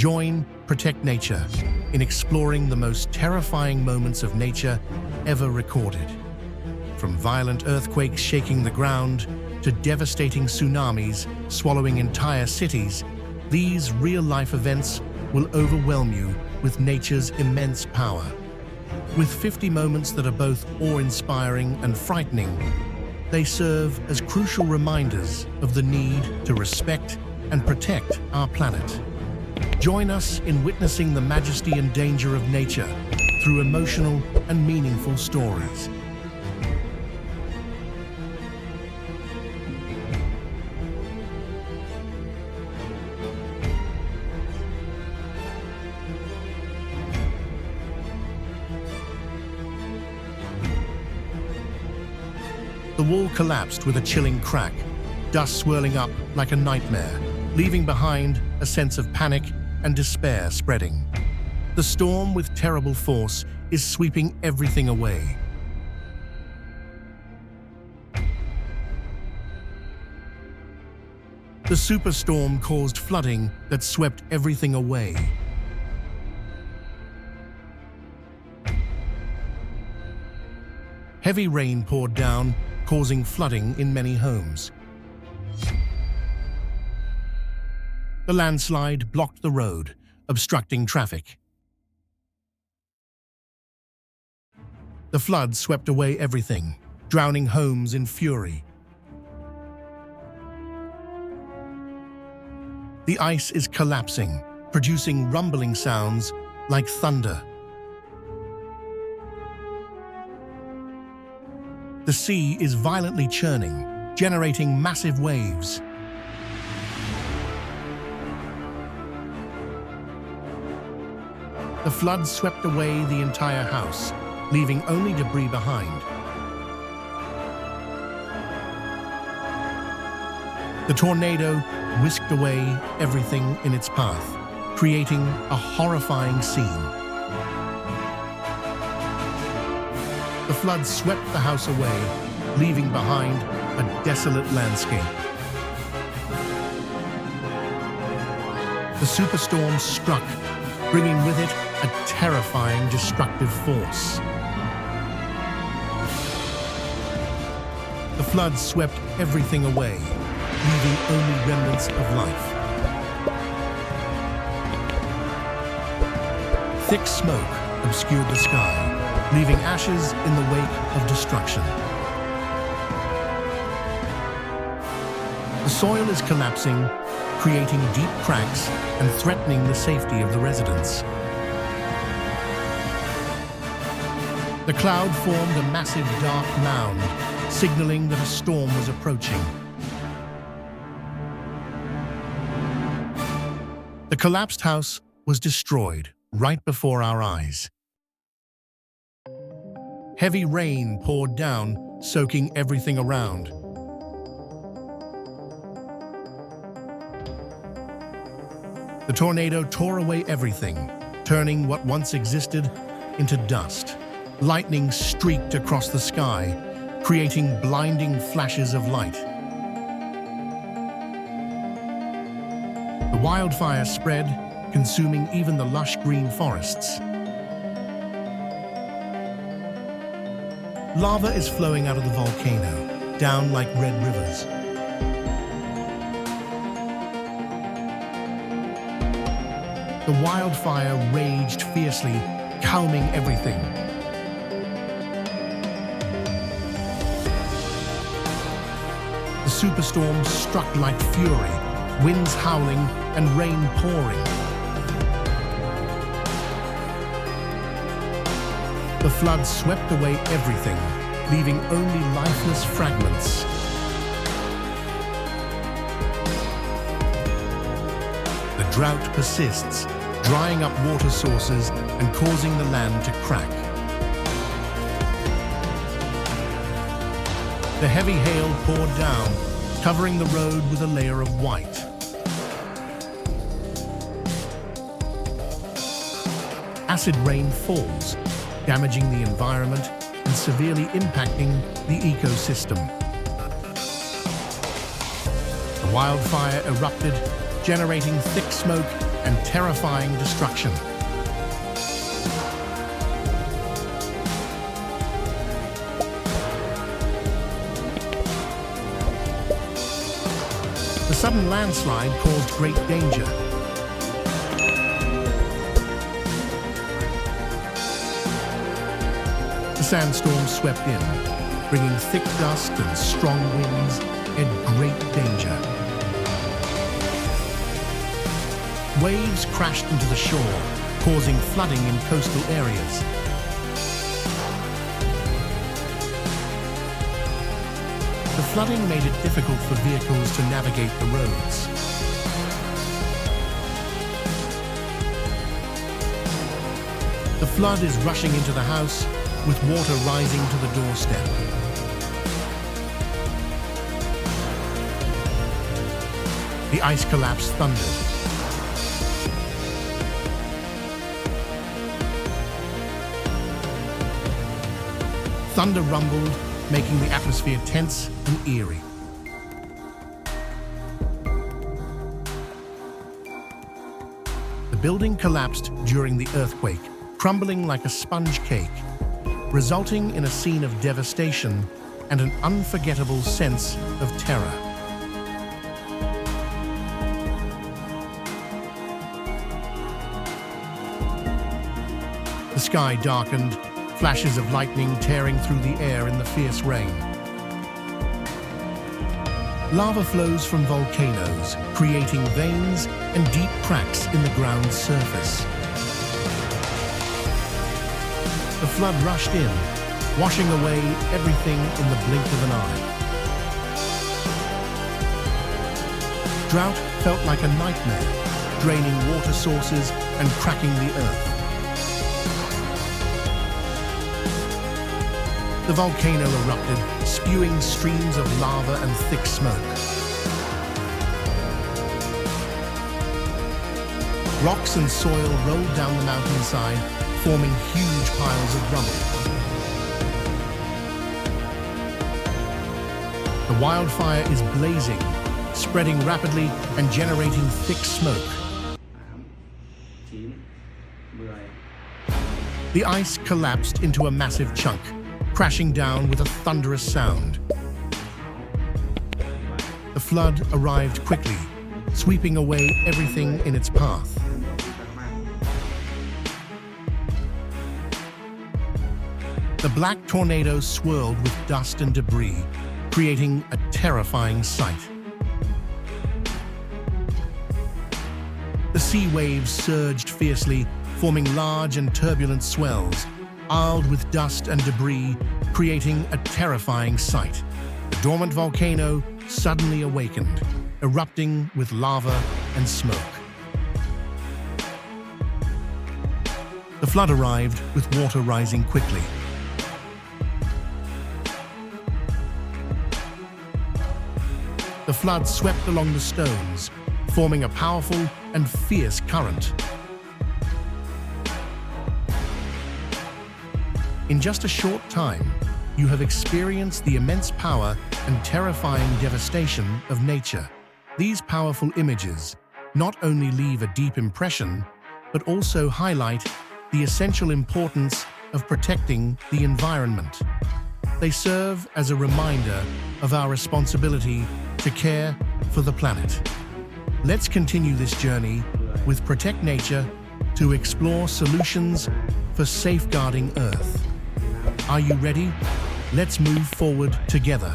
Join Protect Nature in exploring the most terrifying moments of nature ever recorded. From violent earthquakes shaking the ground to devastating tsunamis swallowing entire cities, these real-life events will overwhelm you with nature's immense power. With 50 moments that are both awe-inspiring and frightening, they serve as crucial reminders of the need to respect and protect our planet. Join us in witnessing the majesty and danger of nature through emotional and meaningful stories. The wall collapsed with a chilling crack, dust swirling up like a nightmare, leaving behind a sense of panic and despair spreading. The storm, with terrible force, is sweeping everything away. The superstorm caused flooding that swept everything away. Heavy rain poured down, causing flooding in many homes. The landslide blocked the road, obstructing traffic. The flood swept away everything, drowning homes in fury. The ice is collapsing, producing rumbling sounds like thunder. The sea is violently churning, generating massive waves. The flood swept away the entire house, leaving only debris behind. The tornado whisked away everything in its path, creating a horrifying scene. The flood swept the house away, leaving behind a desolate landscape. The superstorm struck, bringing with it a terrifying destructive force. The flood swept everything away, leaving only remnants of life. Thick smoke obscured the sky, leaving ashes in the wake of destruction. The soil is collapsing, creating deep cracks and threatening the safety of the residents. The cloud formed a massive dark mound, signaling that a storm was approaching. The collapsed house was destroyed right before our eyes. Heavy rain poured down, soaking everything around. The tornado tore away everything, turning what once existed into dust. Lightning streaked across the sky, creating blinding flashes of light. The wildfire spread, consuming even the lush green forests. Lava is flowing out of the volcano, down like red rivers. The wildfire raged fiercely, calming everything. The superstorm struck like fury, winds howling and rain pouring. The flood swept away everything, leaving only lifeless fragments. The drought persists, drying up water sources and causing the land to crack. The heavy hail poured down, covering the road with a layer of white. Acid rain falls, damaging the environment and severely impacting the ecosystem. The wildfire erupted, generating thick smoke and terrifying destruction. The sudden landslide caused great danger. The sandstorm swept in, bringing thick dust and strong winds and great danger. Waves crashed into the shore, causing flooding in coastal areas. The flooding made it difficult for vehicles to navigate the roads. The flood is rushing into the house, with water rising to the doorstep. The ice collapse thundered. Thunder rumbled, making the atmosphere tense and eerie. The building collapsed during the earthquake, crumbling like a sponge cake, resulting in a scene of devastation and an unforgettable sense of terror. The sky darkened, flashes of lightning tearing through the air in the fierce rain. Lava flows from volcanoes, creating veins and deep cracks in the ground's surface. The flood rushed in, washing away everything in the blink of an eye. Drought felt like a nightmare, draining water sources and cracking the earth. The volcano erupted, spewing streams of lava and thick smoke. Rocks and soil rolled down the mountainside, forming huge piles of rubble. The wildfire is blazing, spreading rapidly and generating thick smoke. The ice collapsed into a massive chunk, crashing down with a thunderous sound. The flood arrived quickly, sweeping away everything in its path. The black tornado swirled with dust and debris, creating a terrifying sight. The sea waves surged fiercely, forming large and turbulent swells, piled with dust and debris, creating a terrifying sight. The dormant volcano suddenly awakened, erupting with lava and smoke. The flood arrived with water rising quickly. The flood swept along the stones, forming a powerful and fierce current. In just a short time, you have experienced the immense power and terrifying devastation of nature. These powerful images not only leave a deep impression, but also highlight the essential importance of protecting the environment. They serve as a reminder of our responsibility to care for the planet. Let's continue this journey with Protect Nature to explore solutions for safeguarding Earth. Are you ready? Let's move forward together.